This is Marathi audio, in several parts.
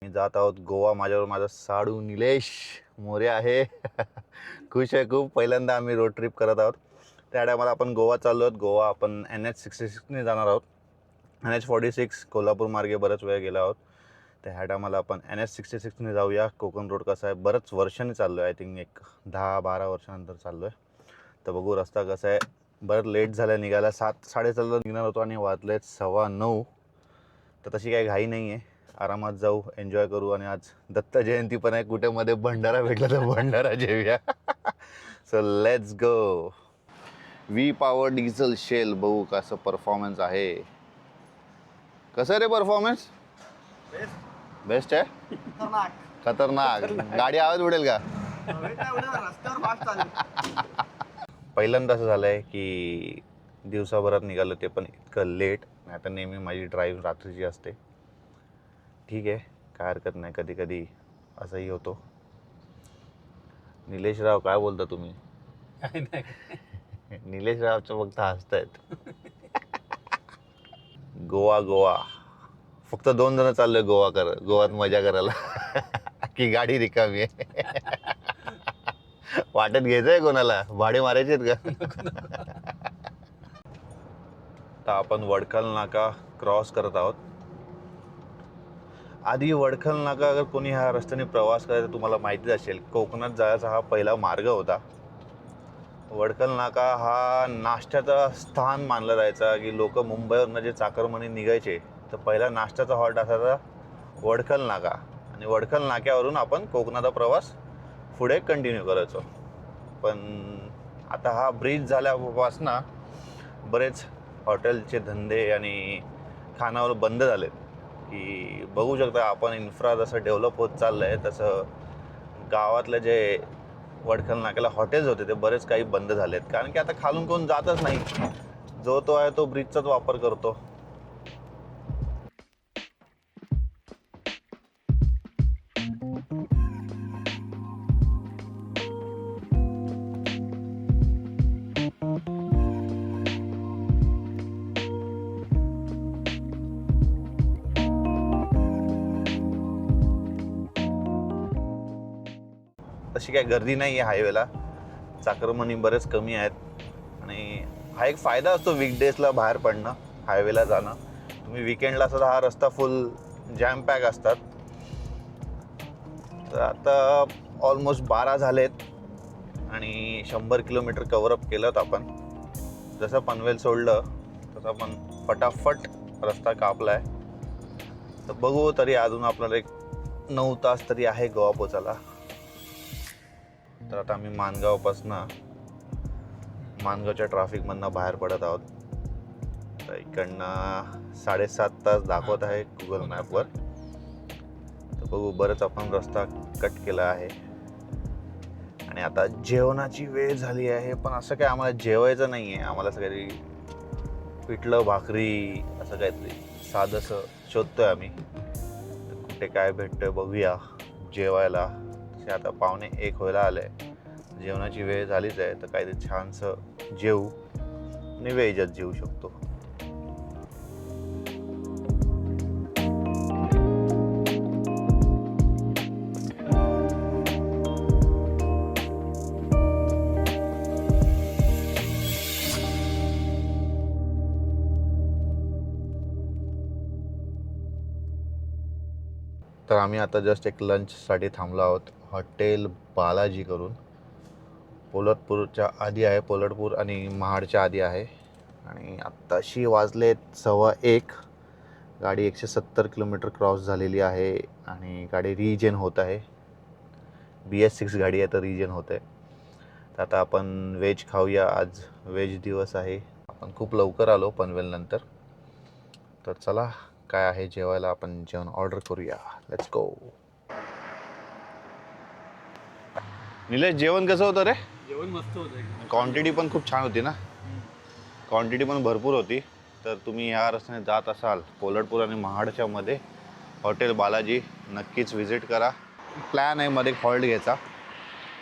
मी जात आहोत गोवा. माझ्यावर माझा साडू निलेश मोरे आहे. खुश आहे खूप. पहिल्यांदा आम्ही रोड ट्रिप करत आहोत. त्या टायमाला आपण गोवा चाललो आहोत. गोवा आपण NH66ने जाणार आहोत. NH46 कोल्हापूर मार्गे बरेच वेळ गेलो आहोत. तर ह्या टायमाला आपण NH66ने जाऊया. कोकण रोड कसा आहे, बरंच वर्षांनी चाललो आहे. आय थिंक एक 10-12 वर्षानंतर चाललो आहे. तर बघू रस्ता कसा आहे. बरं लेट झालं निघायला. 7:30 निघणार होतो आणि वाजलेत 9:15. तर तशी काही घाई नाही आहे. आरामात जाऊ, एन्जॉय करू. आणि आज दत्त जयंती पण आहे. कुठे मध्ये भंडारा भेटला तर भंडारा जेऊया. So let's go. V power diesel Shell. बघू कसं परफॉर्मन्स आहे. कसं रे परफॉर्मन्स? बेस्ट आहे. खतरनाक. गाडी आवाज उडेल का? पहिल्यांदा असं झालंय की दिवसाभरात निघालो, ते पण इतकं लेट. नाही तर नेहमी माझी ड्राईव्ह रात्रीची असते. ठीक आहे, काय हरकत नाही. कधी कधी असंही होतो. निलेशराव काय बोलता तुम्ही? निलेशरावचं फक्त हसतायत. गोवा गोवा फक्त 2 जण चाललोय गोवात मजा करायला. की गाडी रिकामी आहे. वाटत घ्यायचंय कोणाला? भाडे मारायचे आहेत का? तर आपण वडखल नाका क्रॉस करत आहोत. आधी वडखल नाका, अगर कोणी ह्या रस्त्याने प्रवास करायचा तुम्हाला माहितीच असेल, कोकणात जायचा हा पहिला मार्ग होता. वडखल नाका हा नाश्त्याचा स्थान मानला जायचा. की लोक मुंबईवरनं जे चाकरमानी निघायचे तर पहिला नाश्त्याचा हॉल्ट असायचा वडखल नाका. आणि वडखल नाक्यावरून आपण कोकणाचा प्रवास पुढे कंटिन्यू करायचो. पण आता हा ब्रिज झाल्यापासून बरेच हॉटेलचे धंदे आणि खानावळ बंद झालेत. की बघू शकता आपण, इन्फ्रा जसं डेव्हलप होत चाललं आहे तसं गावातले जे वडखल नाक्याला हॉटेल्स होते ते बरेच काही बंद झालेत. कारण की आता खालून कोण जातच नाही. जो तो आहे तो ब्रिजचाच वापर करतो. तशी काही गर्दी नाही आहे हायवेला. चाकरमानी बरेच कमी आहेत. आणि हा एक फायदा असतो वीकडेजला बाहेर पडणं, हायवेला जाणं. तुम्ही विकेंडला असता हा रस्ता फुल जॅम पॅक असतात. तर आता ऑलमोस्ट 12 झालेत आणि 100 किलोमीटर कव्हरअप केलं आपण. जसं पनवेल सोडलं तसं आपण फटाफट रस्ता कापलाय. तर बघू, तरी अजून आपल्याला एक 9 तास तरी आहे गोवा पोचायला. तर आता आम्ही मानगावच्या ट्रॅफिकमधनं बाहेर पडत आहोत. तर इकडनं 7.5 तास दाखवत आहे गुगल मॅपवर. तर बघू, बरंच आपण रस्ता कट केला आहे. आणि आता जेवणाची वेळ झाली आहे. पण असं काय आम्हाला जेवायचं नाही आहे. आम्हाला सगळी पिठलं भाकरी असं काहीतरी साधंसं शोधतोय आम्ही. तर कुठे काय भेटतंय बघूया जेवायला. आता 1:45 व्हायला आलंय. जेवणाची वेळ झालीच आहे. तर काहीतरी छानसं जेवू आणि वेळेत जेवू शकतो. तर आम्ही आता जस्ट एक लंचसाठी थांबलो आहोत हॉटेल बालाजी करून. पोलटपूरच्या आधी आहे. पोलटपूर आणि महाडच्या आधी आहे. आणि आत्ताशी वाजलेत 1:15. गाडी 170 किलोमीटर क्रॉस झालेली आहे. आणि गाडी रिजन होत आहे. BS6 गाडी आहे तर रिजन होत आहे. तर आता आपण व्हेज खाऊया. आज व्हेज दिवस आहे. आपण खूप लवकर आलो पनवेलनंतर. तर चला, काय आहे जेवायला आपण जेवण ऑर्डर करूया. Let's go. निलेश, जेवण कसं होतं रे? जेवण मस्त होतं. क्वांटिटी पण खूप छान होती ना? क्वांटिटी पण भरपूर होती. तर तुम्ही या रस्त्याने जात असाल पोलटपूर आणि महाडच्या मध्ये, हॉटेल बालाजी नक्कीच व्हिजिट करा. प्लॅन आहे मध्ये हॉल्ट घ्यायचा.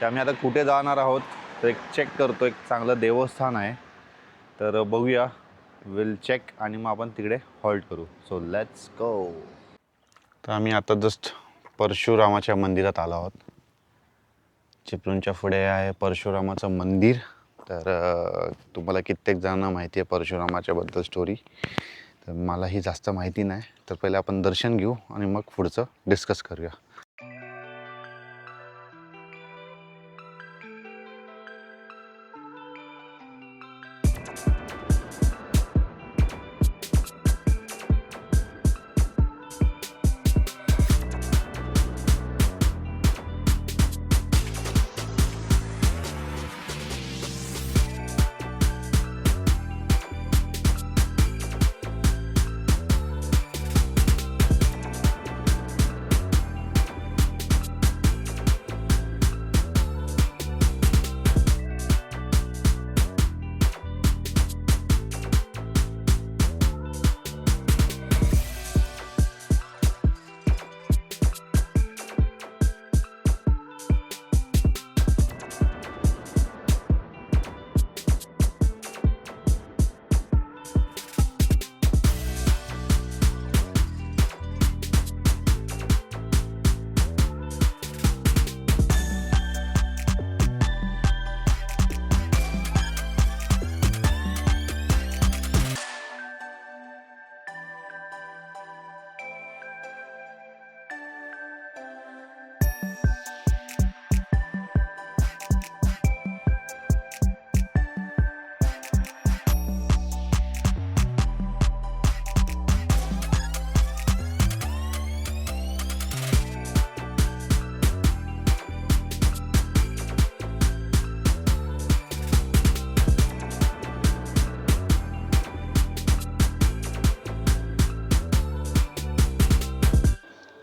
तर आम्ही आता कुठे जाणार आहोत तर एक चेक करतो. एक चांगलं देवस्थान आहे तर बघूया. विल चेक आणि मग आपण तिकडे हॉल्ट करू. सो लेट्स गो. तर आम्ही आता जस्ट परशुरामाच्या मंदिरात आलो आहोत. चिपळूणच्या पुढे आहे परशुरामाचं मंदिर. तर तुम्हाला कित्येक जणांना माहिती आहे परशुरामाच्याबद्दल स्टोरी, तर मलाही जास्त माहिती नाही. तर पहिले आपण दर्शन घेऊ आणि मग पुढचं डिस्कस करूया.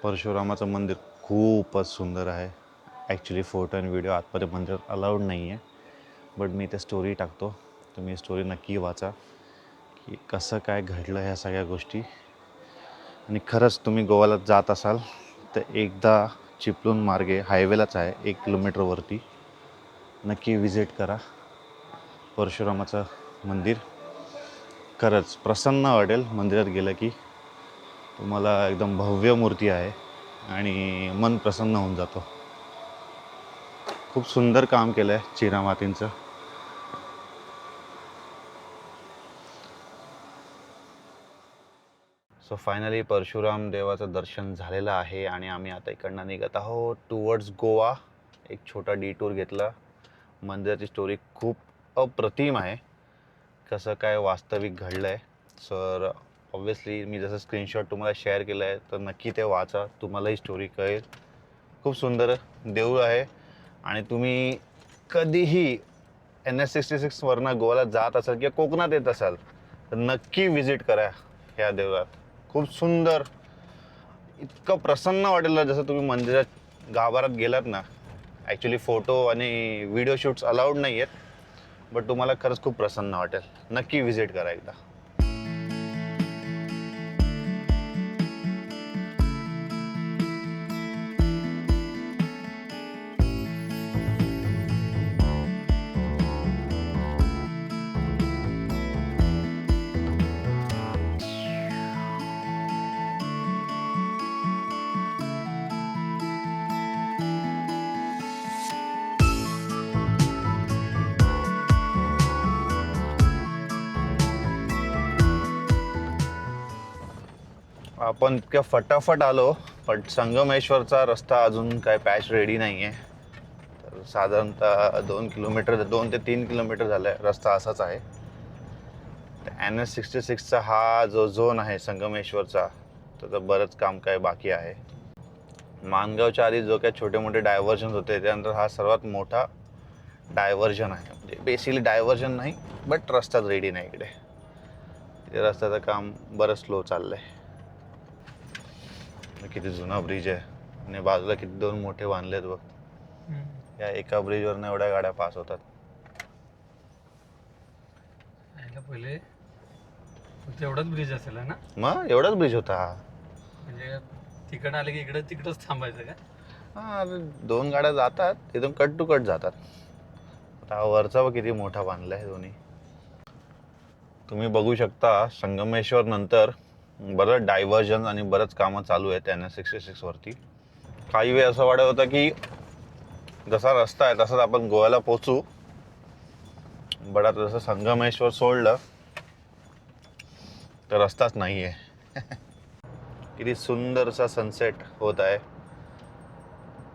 परशुरामाचं मंदिर खूपच सुंदर आहे. ॲक्च्युली फोटो आणि व्हिडिओ आतमध्ये मंदिरात अलाउड नाही आहे, बट मी ते स्टोरी टाकतो. तुम्ही स्टोरी नक्की वाचा की कसं काय घडलं ह्या सगळ्या गोष्टी. आणि खरंच तुम्ही गोव्याला जात असाल तर एकदा चिपळूण मार्गे हायवेलाच आहे 1 किलोमीटरवरती नक्की विजिट करा परशुरामाचं मंदिर. खरंच प्रसन्न वाटेल मंदिरात गेलं की. तुम्हाला एकदम भव्य मूर्ती आहे आणि मन प्रसन्न होऊन जातो. खूप सुंदर काम केलं आहे चिनामातींचं. सो फायनली परशुराम देवाचं दर्शन झालेलं आहे आणि आम्ही आता इकडनं निघत आहोत टुवर्ड्स गोवा. एक छोटा डिटूर घेतला. मंदिराची स्टोरी खूप अप्रतिम आहे, कसं काय वास्तविक घडलं आहे. सर ऑब्व्हियसली मी जसं स्क्रीनशॉट तुम्हाला शेअर केलं आहे तर नक्की ते वाचा, तुम्हालाही स्टोरी कळेल. खूप सुंदर देऊळ आहे आणि तुम्ही कधीही NH-66वरनं गोव्याला जात असाल किंवा कोकणात येत असाल तर नक्की विजिट करा ह्या देवळात. खूप सुंदर, इतकं प्रसन्न वाटेल ना. जसं तुम्ही मंदिरात गाभारात गेलात ना, ॲक्च्युली फोटो आणि व्हिडिओ शूट्स अलाउड नाही आहेत, बट तुम्हाला खरंच खूप प्रसन्न वाटेल. नक्की विजिट करा एकदा. आपण इतक्या फटाफट आलो, पण संगमेश्वरचा रस्ता अजून काय पॅच रेडी नाही आहे. तर साधारणतः 2 ते 3 किलोमीटर झालं आहे रस्ता असाच आहे. NH-66चा हा जो झोन आहे संगमेश्वरचा, त्याचं बरंच काम काय बाकी आहे. माणगावच्या आधी जो काय छोटे मोठे डायव्हर्जन होते, त्यानंतर हा सर्वात मोठा डायव्हर्जन आहे. म्हणजे बेसिकली डायव्हर्जन नाही, बट रस्ताच रेडी नाही इकडे. इथे रस्त्याचं काम बरंच स्लो चाललं आहे. किती जुना ब्रिज आहे आणि बाजूला किती 2 मोठे बांधलेत बघ. या एका ब्रिजवरनं एवढ्या गाड्या पास होतात. पहिले फक्त एवढाच ब्रिज असेल ना? मग एवढाच ब्रिज होता हा. म्हणजे तिकडं आले की इकडं तिकडंच थांबायचं का? हा, 2 गाड्या जातात एकदम कट टू कट जातात. आता वरचा बघ किती मोठा बांधलाय दोन्ही. तुम्ही बघू शकता संगमेश्वर नंतर बरंच डायव्हर्जन आणि बरंच कामं चालू आहेत NH-66 वरती. काही वेळ असं वाटत होतं की जसा रस्ता आहे तसाच आपण गोव्याला पोचू, बट आता जसं संगमेश्वर सोडलं तर रस्ताच नाही आहे. किती सुंदरसा सनसेट होत आहे.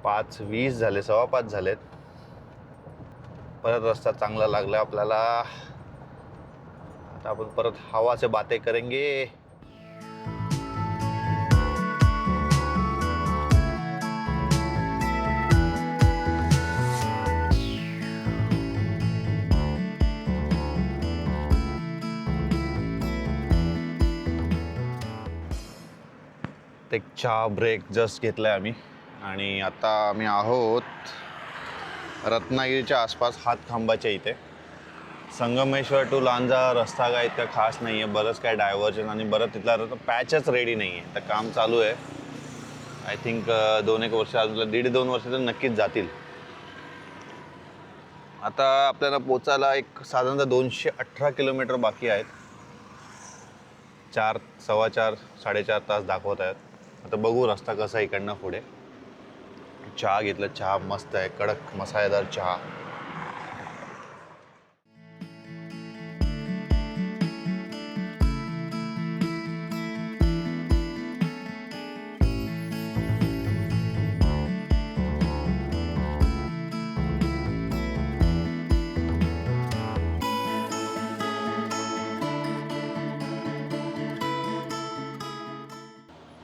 5:20 झाले, 5:15 झालेत. परत रस्ता चांगला लागला आपल्याला. आता आपण परत हवा से बातें करेंगे. एक चहा ब्रेक जस्ट घेतलाय आम्ही आणि आता आम्ही आहोत रत्नागिरीच्या आसपास हातखांबाच्या इथे. संगमेश्वर टू लांजा रस्ता काय इतका खास नाही आहे, बरंच काय डायव्हर्जन आणि बरं तिथला पॅचच रेडी नाही आहे. तर काम चालू आहे. आय थिंक 2-1 वर्ष अजून 1.5-2 वर्ष तर नक्कीच जातील. आता आपल्याला पोचायला एक साधारणतः 218 किलोमीटर बाकी आहेत. 4, 4.25, 4.5 तास दाखवत आहेत. आता बघू रस्ता कसा आहे इकडनं पुढे. चहा घेतला, चहा मस्त आहे, कडक मसालेदार चहा.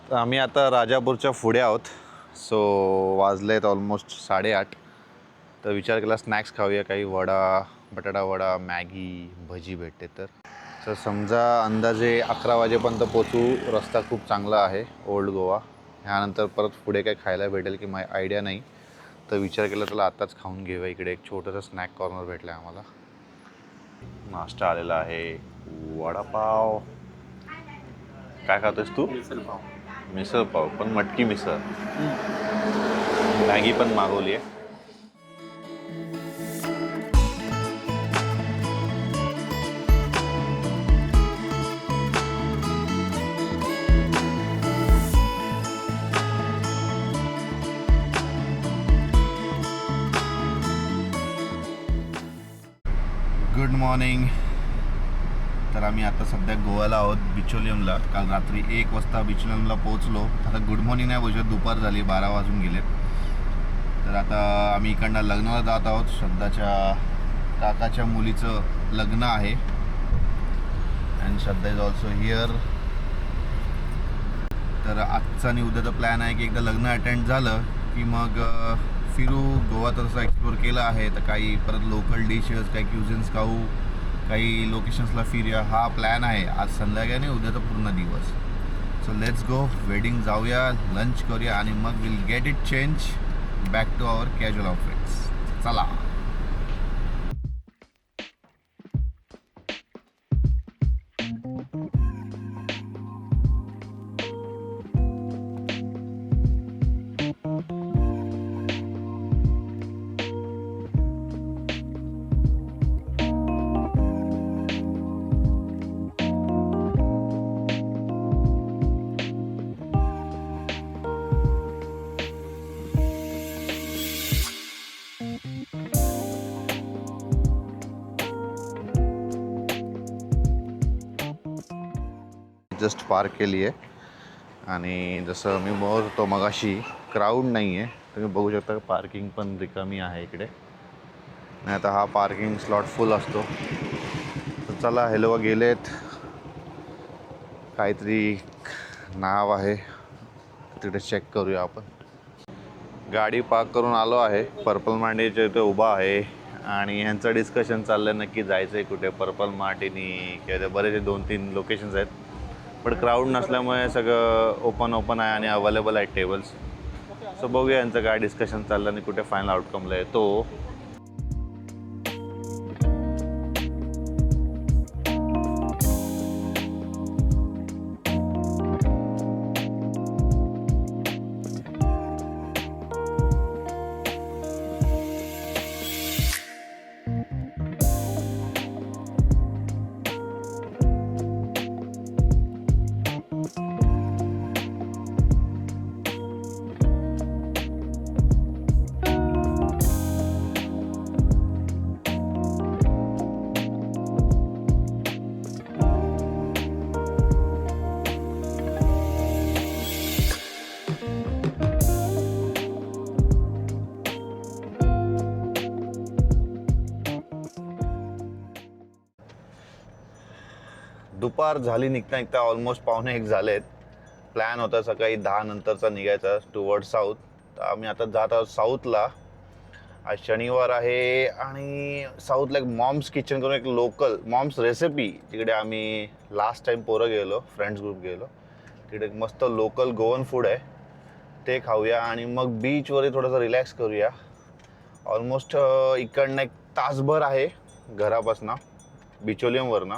तर आम्ही आता राजापूरच्या पुढे आहोत. सो वाजलेत ऑलमोस्ट 8:30. तर विचार केला स्नॅक्स खाऊया, काही वडा, बटाटा वडा, मॅगी, भजी भेटते तर समजा अंदाजे 11 वाजेपर्यंत पोचू. रस्ता खूप चांगला आहे, ओल्ड गोवा. ह्यानंतर परत पुढे काय खायला भेटेल की माय आयडिया नाही. तर विचार केला त्याला आताच खाऊन घेऊया. इकडे एक छोटंसं स्नॅक कॉर्नर भेटलं आहे आम्हाला. नाश्ता आलेला आहे, वडापाव. काय खातोस तू? मिसळ पाव, पण मटकी मिसळ. मॅगी पण मागवली आहे. Good morning. तर आम्ही आता सध्या गोव्याला आहोत, बिचोलियमला. काल रात्री 1 वाजता बिचोलियमला पोहोचलो. आता गुड मॉर्निंग नाही बोलतो, दुपार झाली, 12 वाजून गेलेत. तर आता आम्ही इकडनं लग्नाला जात आहोत. श्रद्धाच्या काकाच्या मुलीचं लग्न आहे. And Shraddha is also here. तर आजचा आणि उद्याचा प्लॅन आहे की एकदा लग्न अटेंड झालं की मग फिरू. गोवा तसं एक्सप्लोर केलं आहे, तर काही परत लोकल डिशेस, काही क्युझिन्स खाऊ, काही लोकेशन्सला फिरूया, हा प्लॅन आहे आज संध्याकाळी उद्याचा पूर्ण दिवस. So let's go. वेडिंग जाऊया, लंच करूया आणि मग will get it change back to our casual outfits. चला. जस्ट पार्क केली आहे आणि जसं मी बोलतो मगाशी क्राऊड नाही आहे. तुम्ही बघू शकता पार्किंग पण रिकामी आहे इकडे. नाही आता हा पार्किंग स्लॉट फुल असतो. तर चला, हे लोक गेलेत. काहीतरी नाव आहे तिकडे, चेक करूया आपण. गाडी पार्क करून आलो आहे. पर्पल मांडीच्या इथे उभा आहे आणि ह्यांचं डिस्कशन चाललं आहे नक्की जायचं आहे कुठे. पर्पल मार्टिनी किंवा बरेचसे 2-3 लोकेशन्स आहेत, पण क्राऊड नसल्यामुळे सगळं ओपन आहे आणि अवेलेबल आहेत टेबल्स. सो बघूया यांचं काय डिस्कशन चाललं आणि कुठे फायनल आउटकमला येतो. दुपार झाली निघता ऑलमोस्ट 1:45 झालेत. प्लॅन होता सकाळी 10 नंतरचा निघायचा टुवर्ड साऊथ. तर आम्ही आता जात आहोत साऊथला. आज शनिवार आहे आणि साऊथला एक मॉम्स किचन करून एक लोकल मॉम्स रेसिपी, तिकडे आम्ही लास्ट टाइम पोरं गेलो, फ्रेंड्स ग्रुप गेलो, तिकडे एक मस्त लोकल गोवन फूड आहे, ते खाऊया आणि मग बीचवरही थोडंसं रिलॅक्स करूया. ऑलमोस्ट इकडनं 1 तासभर आहे घरापासून बिचोलियमवरनं.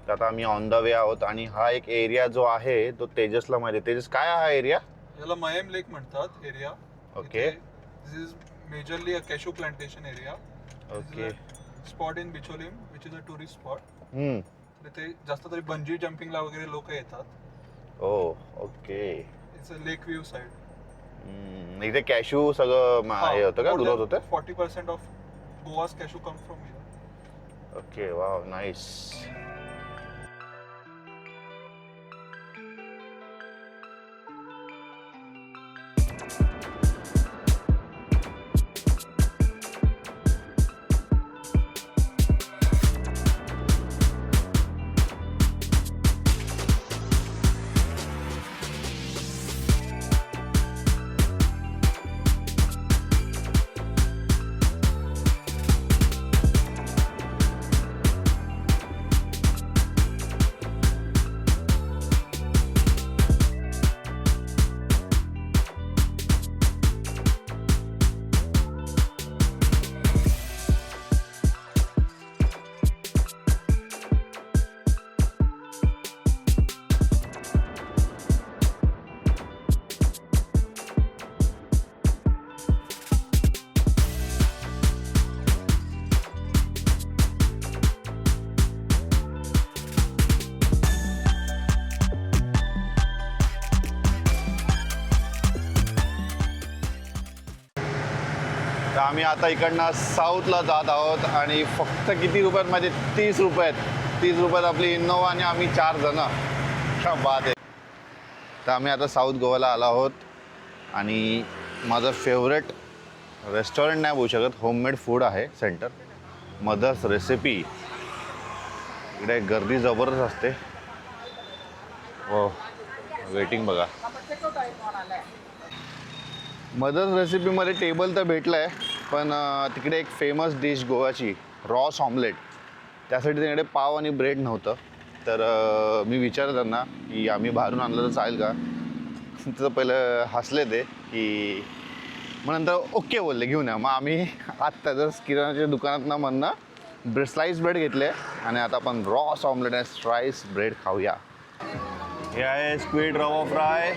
तर आता आम्ही ऑन द वे आहोत आणि हा एक एरिया जो आहे तो तेजसला माहिती आहे. तेजस, काय हा एरिया? याला मयम लेक म्हणतात area. Okay. This is majorly a cashew plantation area. Okay. Spot in Bicholim which is a tourist spot. तिथे जास्त तरी बंजी जम्पिंगला वगैरे लोक येतात. Oh okay. It's a lake view side. इथे कॅशू सगळं हे होतं का, ग्रोथ होतं? 40% of Goa's cashew come from here. Okay, wow, nice. तर आम्ही आता इकडनं साऊथला जात आहोत आणि फक्त किती रुपयात, माझे 30 रुपयात. 30 रुपयात आपली इनोवा आणि आम्ही 4 जण. क्या बात आहे. तर आम्ही आता साऊथ गोव्याला आलो आहोत आणि माझं फेवरेट रेस्टॉरंट नाही बोलू शकत, होममेड फूड आहे सेंटर, मदर्स रेसिपी. इकडे गर्दी जबरदस्त असते. हो, वेटिंग बघा. मदर्स रेसिपीमध्ये टेबल तर भेटलं आहे, पण तिकडे एक फेमस डिश गोव्याची रॉस ऑमलेट, त्यासाठी तिकडे पाव आणि ब्रेड नव्हतं. तर मी विचारलं त्यांना की आम्ही बाहेरून आणलं तर चालेल का. तर पहिलं हसले ते की, मग नंतर ओके बोलले घेऊन या. मग आम्ही आत्ता जर किराणाच्या दुकानातनं म्हणणं स्लाईस ब्रेड घेतले आणि आता आपण रॉस ऑमलेट आणि स्लाईस ब्रेड खाऊया. हे आहे स्क्विड रवा फ्राय,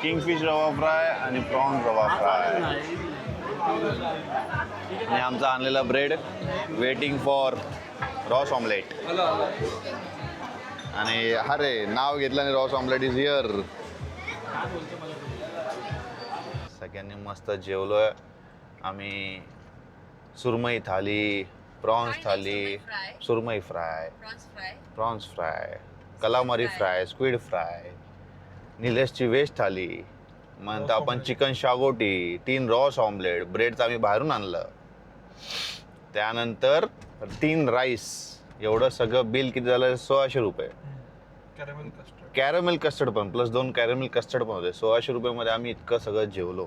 किंगफिश रवा फ्राय आणि प्रॉन रवा फ्राय आणि आमचा आणलेला bread. Waiting for Ross omelette. आणि अरे नाव घेतलं आणि रॉस ऑमलेट इज हिअर. सगळ्यांनी मस्त जेवलोय आम्ही. Surmai thali, prawns thali, surmai fry, prawns fry, calamari fry, squid fry, निलेशची व्हेज थाली, मग आपण चिकन शागोटी, 3 रॉस ऑमलेट, ब्रेडचं आम्ही बाहेरून आणलं, त्यानंतर 3 राईस. एवढं सगळं बिल किती झालं? 1600 रुपये. कॅरमेल कस्टर्ड पण प्लस 2 कॅरमेल कस्टर्ड पण होते. 1600 रुपयामध्ये आम्ही इतकं सगळं जेवलो.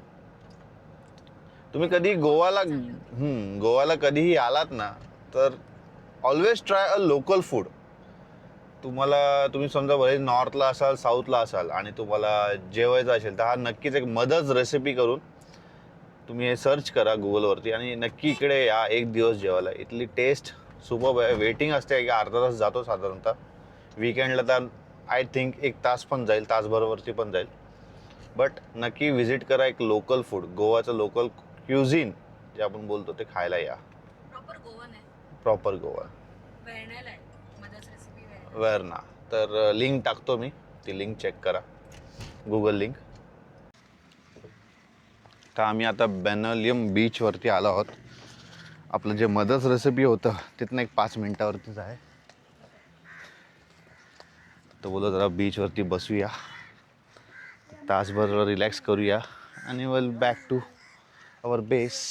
तुम्ही कधी गोवाला कधीही आलात ना, तर always try a local food. तुम्ही समजा भले नॉर्थला असाल, साऊथला असाल आणि तुम्हाला जेवायचं असेल तर हा नक्कीच एक मदर्स रेसिपी करून तुम्ही हे सर्च करा गुगलवरती आणि नक्की इकडे या एक दिवस जेवायला. इथली टेस्ट सुपर्ब आहे. वेटिंग असते की अर्धा तास जातो साधारणतः. वीकेंडला तर आय थिंक 1 तास पण जाईल, तासभरवरती पण जाईल. बट नक्की व्हिजिट करा. एक लोकल फूड, गोवाचं लोकल क्युझिन जे आपण बोलतो ते खायला या. प्रॉपर गोवा वेअरना. तर लिंक टाकतो मी, ती लिंक चेक करा, गुगल लिंक. तर आम्ही आता बेनोलियम बीचवरती आलो आहोत. आपलं जे मदर्स रेसिपी होतं तिथनं एक 5 मिनटावरतीच आहे. तर बोललो जरा बीचवरती बसूया, तासभर रिलॅक्स करूया आणि we'll back to our base.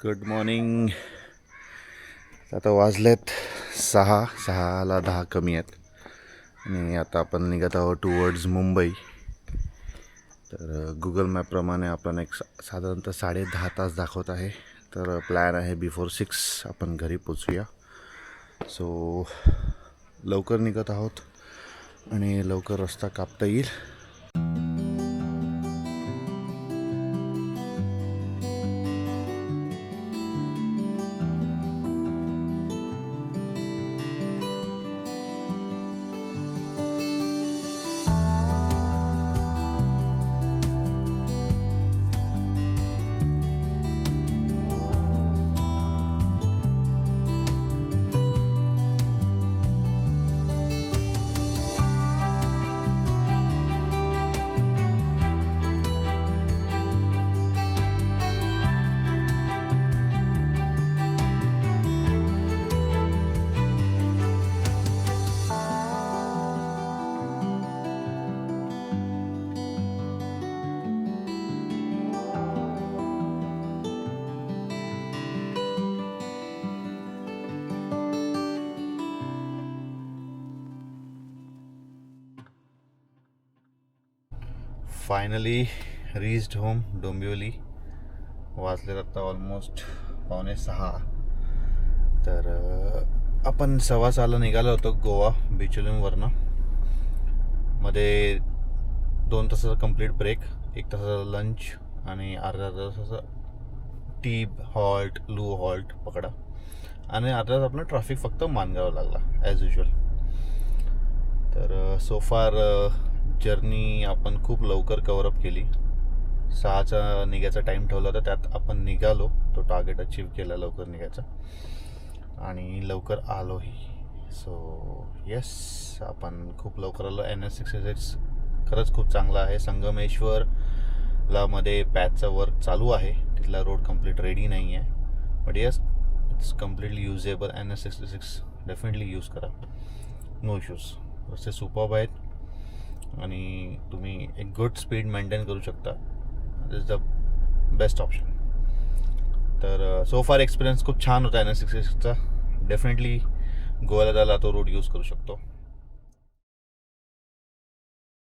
Good morning. आता वाजलेत 6:06ला 10 कमी आहेत आणि आता आपण निघत आहोत टुवर्ड्स मुंबई. तर गुगल मॅपप्रमाणे आपण एक साधारणतः 10.5 तास दाखवत आहे. तर प्लॅन आहे बिफोर 6 आपण घरी पोचूया. सो लवकर निघत आहोत आणि लवकर रस्ता कापता येईल. Finally reached home Dombivli. वाजले आता ऑलमोस्ट 5:45. तर आपण 6:15ला निघालो होतो गोवा बिचोलीमवरनं. मध्ये 2 तासाचा कंप्लीट ब्रेक, 1 तासाचा लंच आणि अर्धा तासाचा टी हॉल्ट, लू हॉल्ट पकडा आणि अर्धा तास आपलं ट्रॅफिक फक्त मानगाव लागला ॲज युजल. तर सो फार जर्नी आपण खूप लवकर कव्हरअप केली. 6चा निघायचा टाईम ठेवला होता, त्यात आपण निघालो, तो टार्गेट अचीव केला लवकर निघायचा आणि लवकर आलोही. सो येस, आपण खूप लवकर आलो. NS66 खरंच खूप चांगला आहे. संगमेश्वरला मध्ये पॅचचा वर्क चालू आहे, तिथला रोड कम्प्लीट रेडी नाही आहे, but yes it's completely usable. NS66 definitely use करा, नो इश्यूज. रस्ते सुपर्ब आहेत आणि तुम्ही एक गुड स्पीड मेंटेन करू शकता. दिस इज द बेस्ट ऑप्शन. तर सो फार एक्सपिरियन्स खूप छान होता NS66चा. डेफिनेटली गोव्याला जायला तो रूट यूज करू शकतो.